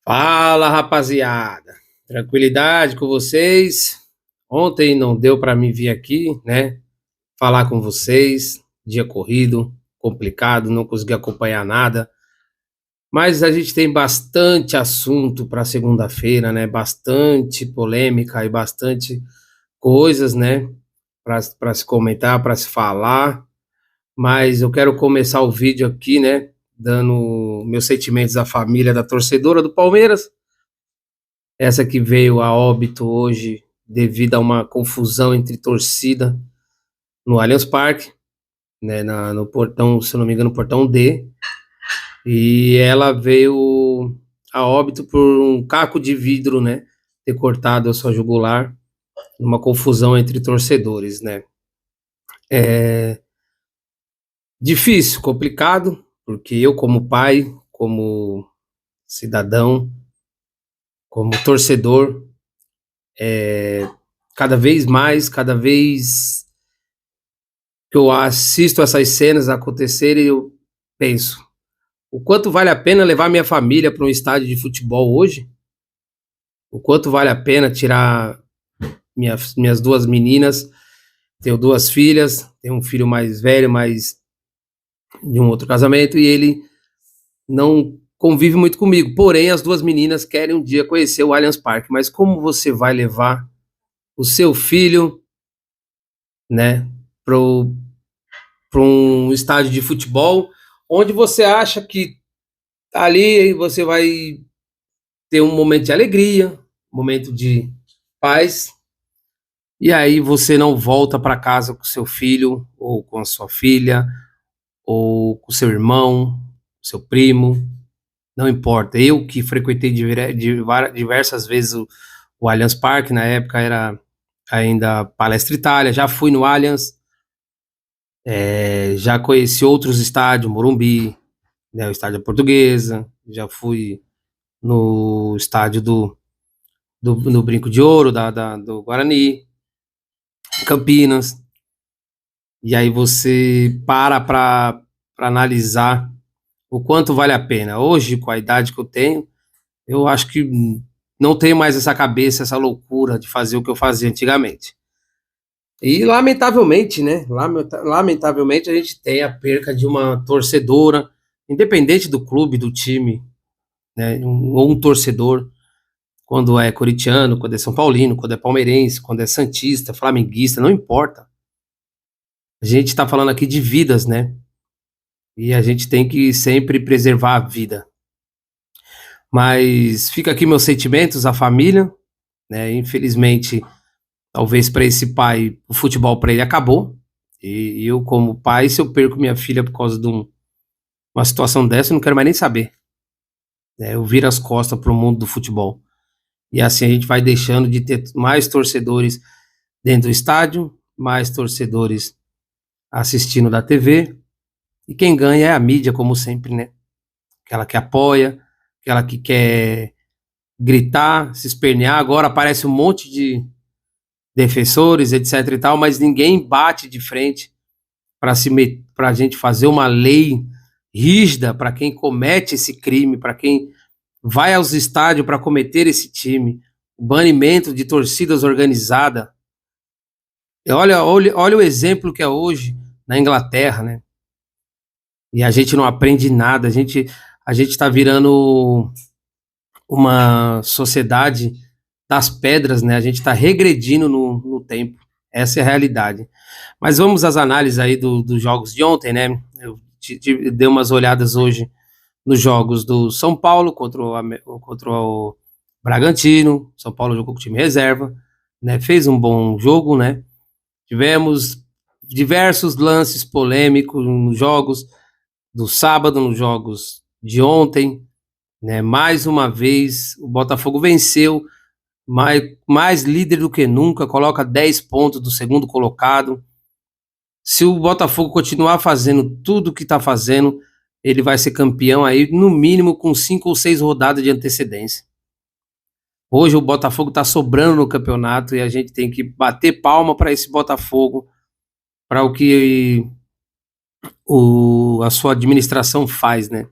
Fala, rapaziada. Tranquilidade com vocês? Ontem não deu para mim vir aqui, né? Falar com vocês. Dia corrido, complicado, não consegui acompanhar nada. Mas a gente tem bastante assunto para segunda-feira, né? Bastante polêmica e bastante coisas, né? Para se comentar, para se falar. Mas eu quero começar o vídeo aqui, né? Dando meus sentimentos à família da torcedora do Palmeiras. Essa que veio a óbito hoje devido a uma confusão entre torcida no Allianz Parque, né, no portão, se eu não me engano, no portão D, e ela veio a óbito por um caco de vidro, né, ter cortado a sua jugular, numa confusão entre torcedores, né. É difícil, complicado, porque eu como pai, como cidadão, como torcedor, cada vez que eu assisto essas cenas acontecerem, eu penso: o quanto vale a pena levar minha família para um estádio de futebol hoje? O quanto vale a pena tirar minhas duas meninas? Tenho duas filhas, tenho um filho mais velho, mas de um outro casamento, e ele não convive muito comigo. Porém, as duas meninas querem um dia conhecer o Allianz Parque. Mas como você vai levar o seu filho, né, para um estádio de futebol, onde você acha que ali você vai ter um momento de alegria, um momento de paz, e aí você não volta para casa com seu filho, ou com a sua filha, ou com seu irmão, seu primo, não importa. Eu que frequentei diversas vezes o Allianz Parque, na época era ainda Palestra Itália, já fui no Allianz, já conheci outros estádios, Morumbi, né, o estádio da Portuguesa, já fui no estádio no Brinco de Ouro, do Guarani, Campinas, e aí você para analisar o quanto vale a pena. Hoje, com a idade que eu tenho, eu acho que não tenho mais essa cabeça, essa loucura de fazer o que eu fazia antigamente. E lamentavelmente, né? Lamentavelmente a gente tem a perca de uma torcedora, independente do clube, do time, né? Ou um torcedor, quando é corintiano, quando é São Paulino, quando é palmeirense, quando é santista, flamenguista, não importa. A gente está falando aqui de vidas, né? E a gente tem que sempre preservar a vida. Mas fica aqui meus sentimentos à família, né? Infelizmente, talvez para esse pai, o futebol para ele acabou. E eu, como pai, se eu perco minha filha por causa de uma situação dessa, eu não quero mais nem saber, né? Eu viro as costas para o mundo do futebol. E assim a gente vai deixando de ter mais torcedores dentro do estádio, mais torcedores assistindo da TV, e quem ganha é a mídia, como sempre, né? Aquela que apoia, aquela que quer gritar, se espernear. Agora aparece um monte de defensores, etc e tal, mas ninguém bate de frente para a gente fazer uma lei rígida para quem comete esse crime, para quem vai aos estádios para cometer esse time, o banimento de torcidas organizadas. Olha o exemplo que é hoje na Inglaterra, né? E a gente não aprende nada, a gente está virando uma sociedade das pedras, né? A gente está regredindo no tempo. Essa é a realidade. Mas vamos às análises aí dos jogos de ontem, né? Eu dei umas olhadas hoje nos jogos do São Paulo contra o Bragantino. São Paulo jogou com o time reserva, né? Fez um bom jogo, né? Tivemos diversos lances polêmicos nos jogos do sábado, nos jogos de ontem, né? Mais uma vez o Botafogo venceu, mais líder do que nunca, coloca 10 pontos do segundo colocado. Se o Botafogo continuar fazendo tudo o que está fazendo, ele vai ser campeão aí, no mínimo, com 5 ou 6 rodadas de antecedência. Hoje o Botafogo está sobrando no campeonato e a gente tem que bater palma para esse Botafogo, para o que a sua administração faz, né?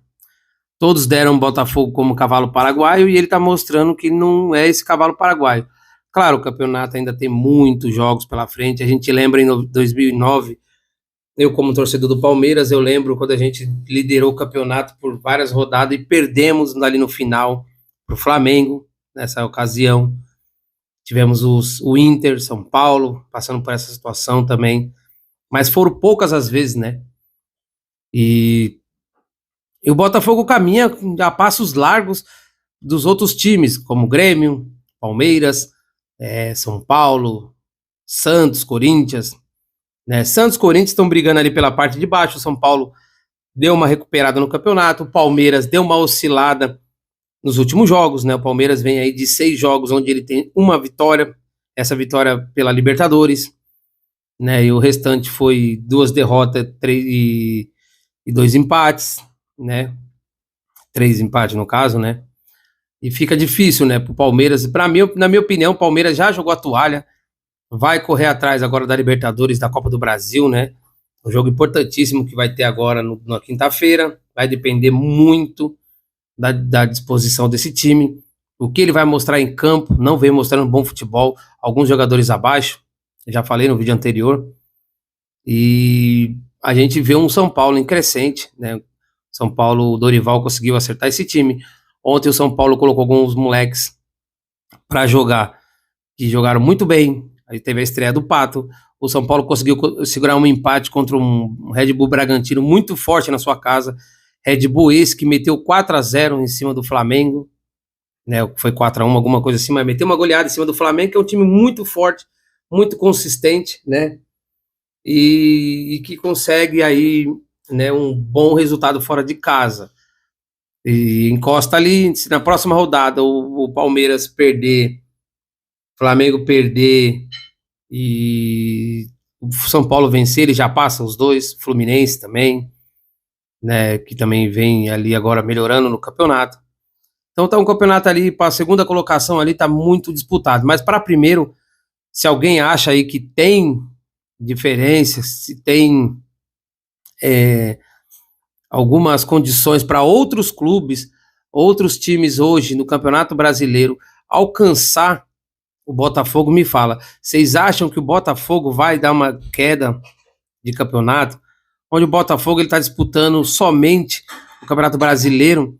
Todos deram o Botafogo como cavalo paraguaio e ele está mostrando que não é esse cavalo paraguaio. Claro, o campeonato ainda tem muitos jogos pela frente. A gente lembra em 2009, eu como torcedor do Palmeiras, eu lembro quando a gente liderou o campeonato por várias rodadas e perdemos ali no final para o Flamengo, nessa ocasião. Tivemos o Inter, São Paulo, passando por essa situação também. Mas foram poucas as vezes, né? E o Botafogo caminha a passos largos dos outros times, como Grêmio, Palmeiras, São Paulo, Santos, Corinthians. Né? Santos e Corinthians estão brigando ali pela parte de baixo. O São Paulo deu uma recuperada no campeonato. O Palmeiras deu uma oscilada nos últimos jogos. Né? O Palmeiras vem aí de 6 jogos, onde ele tem uma vitória. Essa vitória pela Libertadores. Né? E o restante foi 2 derrotas 3 e 2 empates. Né? 3 empates no caso, né? E fica difícil, né, pro Palmeiras. Para mim, na minha opinião, o Palmeiras já jogou a toalha, vai correr atrás agora da Libertadores, da Copa do Brasil, né? Um jogo importantíssimo que vai ter agora na quinta-feira. Vai depender muito da disposição desse time. O que ele vai mostrar em campo, não vem mostrando bom futebol. Alguns jogadores abaixo, já falei no vídeo anterior. E a gente vê um São Paulo em crescente, né? São Paulo, o Dorival conseguiu acertar esse time. Ontem o São Paulo colocou alguns moleques para jogar, que jogaram muito bem. Aí teve a estreia do Pato. O São Paulo conseguiu segurar um empate contra um Red Bull Bragantino muito forte na sua casa. Red Bull esse que meteu 4-0 em cima do Flamengo, né? Foi 4-1, alguma coisa assim, mas meteu uma goleada em cima do Flamengo, que é um time muito forte, muito consistente, né? E que consegue aí, né, um bom resultado fora de casa. E encosta ali, se na próxima rodada o Palmeiras perder, Flamengo perder e o São Paulo vencer, ele já passa os dois, Fluminense também, né, que também vem ali agora melhorando no campeonato. Então tá um campeonato ali, para a segunda colocação ali tá muito disputado, mas para primeiro, se alguém acha aí que tem diferenças, se tem algumas condições para outros clubes, outros times hoje no Campeonato Brasileiro alcançar o Botafogo, me fala. Vocês acham que o Botafogo vai dar uma queda de campeonato? Onde o Botafogo está disputando somente o Campeonato Brasileiro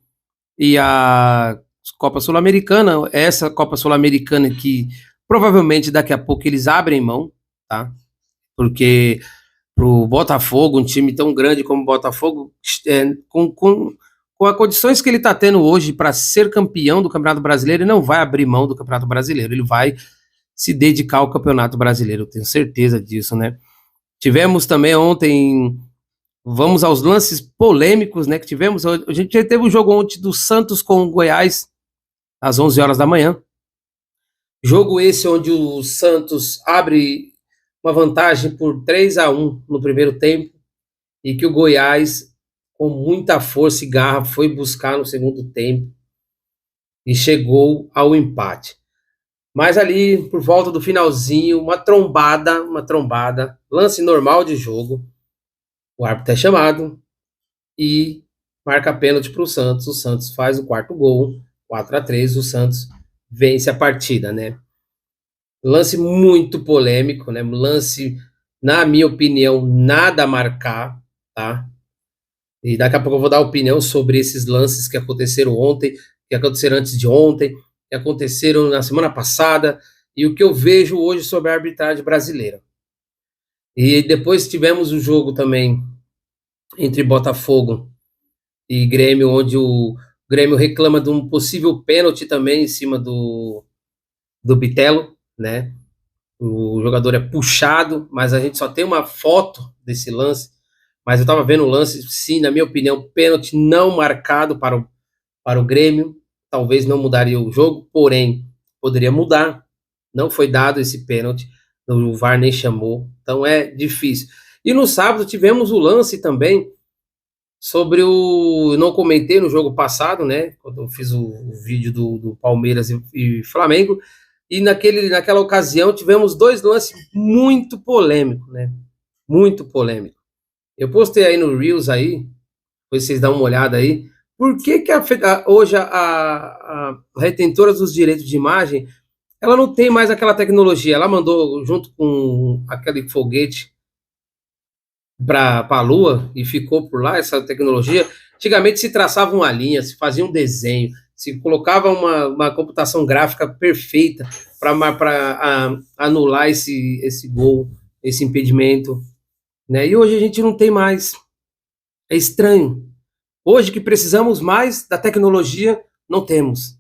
e a Copa Sul-Americana, essa Copa Sul-Americana que provavelmente daqui a pouco eles abrem mão, tá? Porque pro Botafogo, um time tão grande como o Botafogo, com as condições que ele está tendo hoje para ser campeão do Campeonato Brasileiro, ele não vai abrir mão do Campeonato Brasileiro, ele vai se dedicar ao Campeonato Brasileiro, eu tenho certeza disso, né? Tivemos também ontem, vamos aos lances polêmicos, né, que tivemos, a gente já teve um jogo ontem do Santos com o Goiás, às 11 horas da manhã, jogo esse onde o Santos abre uma vantagem por 3-1 no primeiro tempo, e que o Goiás, com muita força e garra, foi buscar no segundo tempo e chegou ao empate. Mas ali, por volta do finalzinho, uma trombada, lance normal de jogo, o árbitro é chamado e marca pênalti para o Santos faz o quarto gol, 4-3, o Santos vence a partida, né? Lance muito polêmico, né? Lance, na minha opinião, nada a marcar, tá? E daqui a pouco eu vou dar opinião sobre esses lances que aconteceram ontem, que aconteceram antes de ontem, que aconteceram na semana passada, e o que eu vejo hoje sobre a arbitragem brasileira. E depois tivemos o jogo também entre Botafogo e Grêmio, onde o Grêmio reclama de um possível pênalti também em cima do Bitelo, né? O jogador é puxado, mas a gente só tem uma foto desse lance. Mas eu estava vendo o lance, sim, na minha opinião, pênalti não marcado para o Grêmio. Talvez não mudaria o jogo, porém, poderia mudar. Não foi dado esse pênalti, o VAR nem chamou, então é difícil. E no sábado tivemos o lance também sobre o... Eu não comentei no jogo passado, né? Quando eu fiz o vídeo do Palmeiras e Flamengo. E naquela ocasião tivemos 2 lances muito polêmicos, né? Muito polêmicos. Eu postei aí no Reels aí, depois vocês dão uma olhada aí, Por que que hoje a retentora dos direitos de imagem, ela não tem mais aquela tecnologia? Ela mandou junto com aquele foguete para a Lua e ficou por lá essa tecnologia. Antigamente se traçava uma linha, se fazia um desenho, se colocava uma computação gráfica perfeita para anular esse gol, esse impedimento, né? E hoje a gente não tem mais. É estranho. Hoje que precisamos mais da tecnologia, não temos.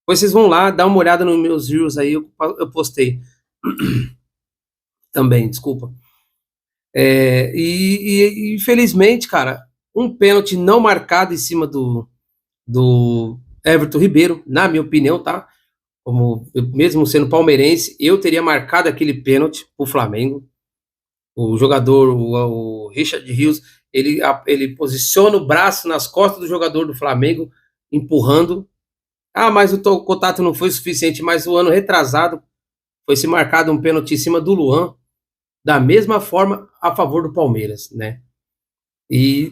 Depois vocês vão lá, dar uma olhada nos meus reels aí, eu postei também, desculpa. Infelizmente, cara, um pênalti não marcado em cima do Everton Ribeiro, na minha opinião, tá? Mesmo sendo palmeirense, eu teria marcado aquele pênalti pro Flamengo. O jogador, o Richard Rios, ele posiciona o braço nas costas do jogador do Flamengo, empurrando. Ah, mas o contato não foi suficiente, mas o ano retrasado foi se marcado um pênalti em cima do Luan, da mesma forma a favor do Palmeiras, né? E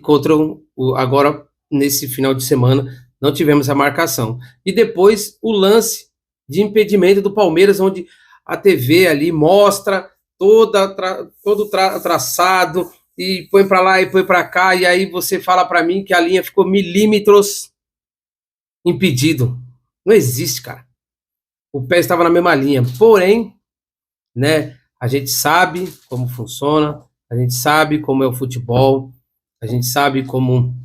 agora, nesse final de semana, não tivemos a marcação. E depois o lance de impedimento do Palmeiras, onde a TV ali mostra todo traçado, e põe para lá e põe para cá, e aí você fala para mim que a linha ficou milímetros impedido. Não existe, cara. O pé estava na mesma linha. Porém, né, a gente sabe como funciona, a gente sabe como é o futebol, a gente sabe como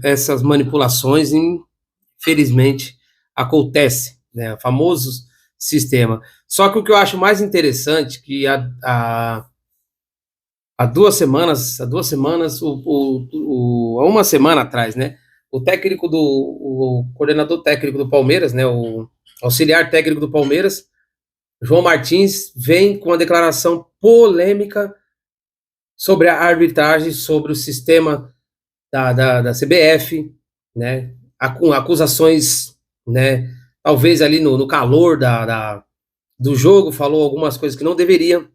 essas manipulações, infelizmente, acontecem, né, o famoso sistema. Só que o que eu acho mais interessante, que há 2 semanas, há uma semana atrás, né, o coordenador técnico do Palmeiras, né, o auxiliar técnico do Palmeiras, João Martins, vem com uma declaração polêmica sobre a arbitragem, sobre o sistema da CBF, né, acusações, né, talvez ali no calor do jogo, falou algumas coisas que não deveria,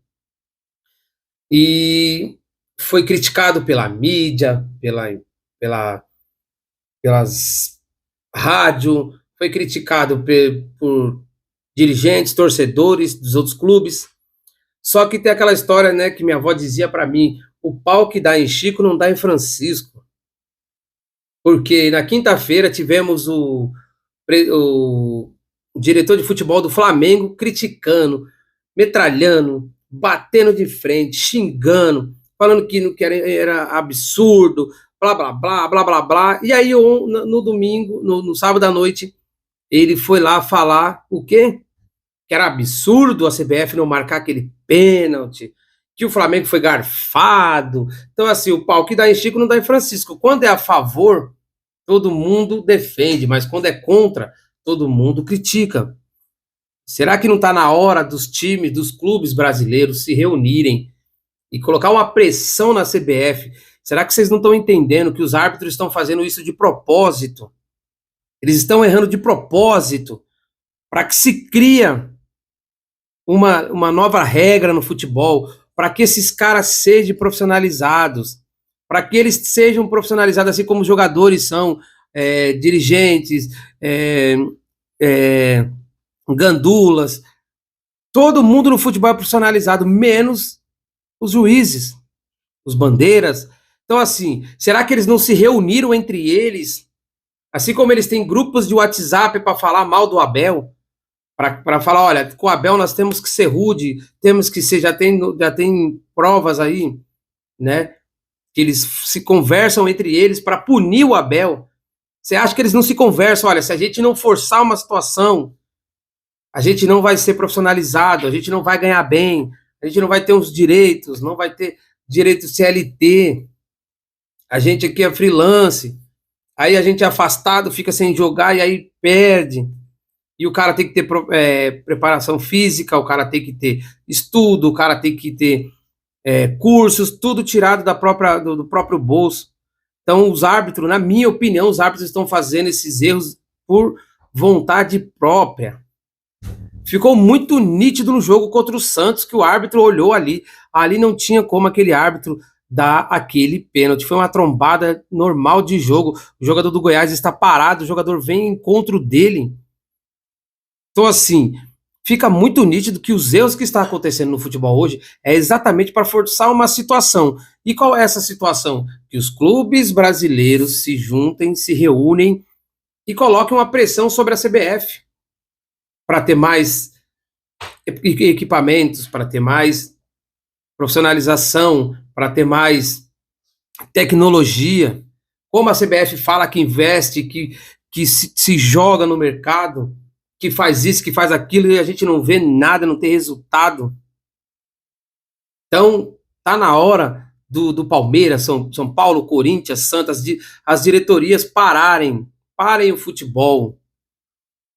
e foi criticado pela mídia, pelas rádio, foi criticado por dirigentes, torcedores dos outros clubes. Só que tem aquela história, né, que minha avó dizia para mim: o pau que dá em Chico não dá em Francisco. Porque na quinta-feira tivemos o diretor de futebol do Flamengo criticando, metralhando, batendo de frente, xingando, falando que era absurdo, blá, blá, blá, blá, blá, blá. E aí, no domingo, no sábado à noite, ele foi lá falar o quê? Que era absurdo a CBF não marcar aquele pênalti, que o Flamengo foi garfado. Então, assim, o pau que dá em Chico não dá em Francisco. Quando é a favor, todo mundo defende, mas quando é contra, todo mundo critica. Será que não está na hora dos times, dos clubes brasileiros se reunirem e colocar uma pressão na CBF? Será que vocês não estão entendendo que os árbitros estão fazendo isso de propósito? Eles estão errando de propósito para que se cria uma nova regra no futebol, para que esses caras sejam profissionalizados, para que eles sejam profissionalizados assim como os jogadores são, dirigentes, gandulas. Todo mundo no futebol é profissionalizado, menos os juízes, os bandeiras. Então, assim, será que eles não se reuniram entre eles? Assim como eles têm grupos de WhatsApp para falar mal do Abel, para falar, olha, com o Abel nós temos que ser rude, temos que ser, já tem provas aí, né, que eles se conversam entre eles para punir o Abel. Você acha que eles não se conversam? Olha, se a gente não forçar uma situação, a gente não vai ser profissionalizado, a gente não vai ganhar bem, a gente não vai ter uns direitos, não vai ter direito CLT, a gente aqui é freelance, aí a gente é afastado, fica sem jogar e aí perde. E o cara tem que ter preparação física, o cara tem que ter estudo, o cara tem que ter cursos, tudo tirado do próprio bolso. Então, os árbitros, na minha opinião, os árbitros estão fazendo esses erros por vontade própria. Ficou muito nítido no jogo contra o Santos, que o árbitro olhou ali. Ali não tinha como aquele árbitro dar aquele pênalti. Foi uma trombada normal de jogo. O jogador do Goiás está parado, o jogador vem em encontro dele. Então, assim, fica muito nítido que os erros que estão acontecendo no futebol hoje é exatamente para forçar uma situação. E qual é essa situação? Que os clubes brasileiros se juntem, se reúnem e coloquem uma pressão sobre a CBF para ter mais equipamentos, para ter mais profissionalização, para ter mais tecnologia. Como a CBF fala que investe, que se joga no mercado, que faz isso, que faz aquilo, e a gente não vê nada, não tem resultado. Então, tá na hora do Palmeiras, São Paulo, Corinthians, Santos, as diretorias parem o futebol,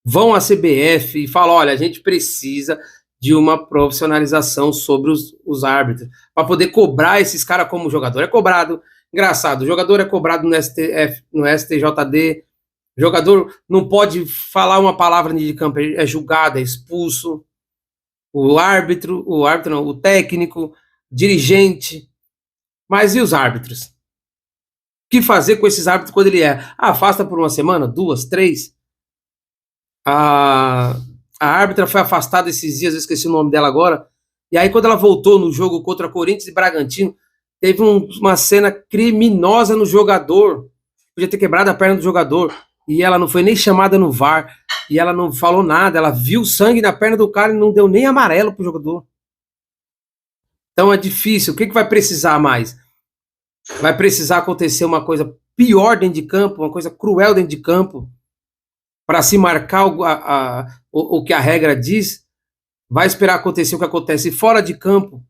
vão à CBF e falam: olha, a gente precisa de uma profissionalização sobre os árbitros, para poder cobrar esses caras como o jogador é cobrado. Engraçado, o jogador é cobrado no STF, no STJD, o jogador não pode falar uma palavra de campo, é julgado, é expulso. O árbitro não, o técnico, dirigente. Mas e os árbitros? O que fazer com esses árbitros quando ele afasta por uma semana, duas, três? A, a árbitra foi afastada esses dias, eu esqueci o nome dela agora. E aí, quando ela voltou no jogo contra Corinthians e Bragantino, teve uma cena criminosa no jogador. Podia ter quebrado a perna do jogador. E ela não foi nem chamada no VAR. E ela não falou nada. Ela viu sangue na perna do cara e não deu nem amarelo pro jogador. Então é difícil. O que vai precisar mais? Vai precisar acontecer uma coisa pior dentro de campo, uma coisa cruel dentro de campo, para se marcar o que a regra diz. Vai esperar acontecer o que acontece fora de campo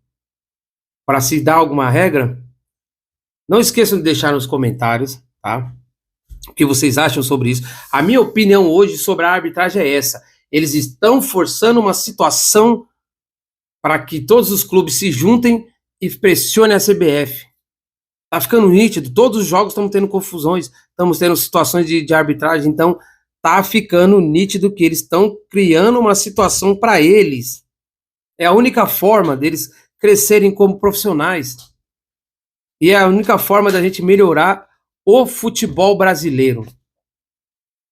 para se dar alguma regra? Não esqueçam de deixar nos comentários, tá? O que vocês acham sobre isso. A minha opinião hoje sobre a arbitragem é essa. Eles estão forçando uma situação para que todos os clubes se juntem e pressionem a CBF. Tá ficando nítido, todos os jogos estamos tendo confusões, estamos tendo situações de arbitragem, então tá ficando nítido que eles estão criando uma situação para eles. É a única forma deles crescerem como profissionais. E é a única forma da gente melhorar o futebol brasileiro.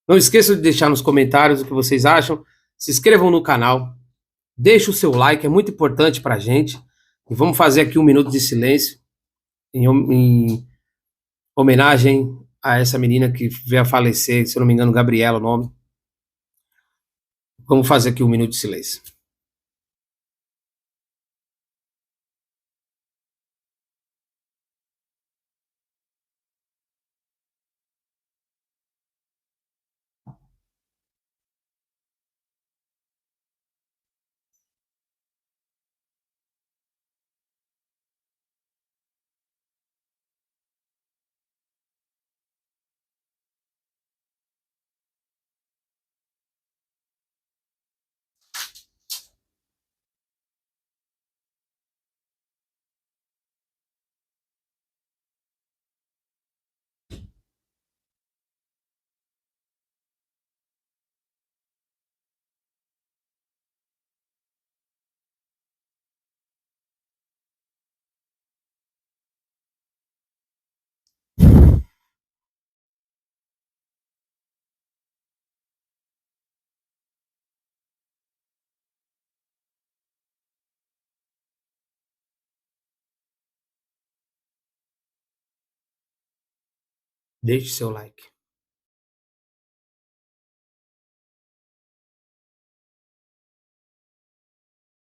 Não esqueçam de deixar nos comentários o que vocês acham. Se inscrevam no canal. Deixe o seu like, é muito importante para a gente. E vamos fazer aqui um minuto de silêncio em homenagem a essa menina que veio a falecer, se eu não me engano, Gabriela, o nome. Vamos fazer aqui um minuto de silêncio. Deixe seu like.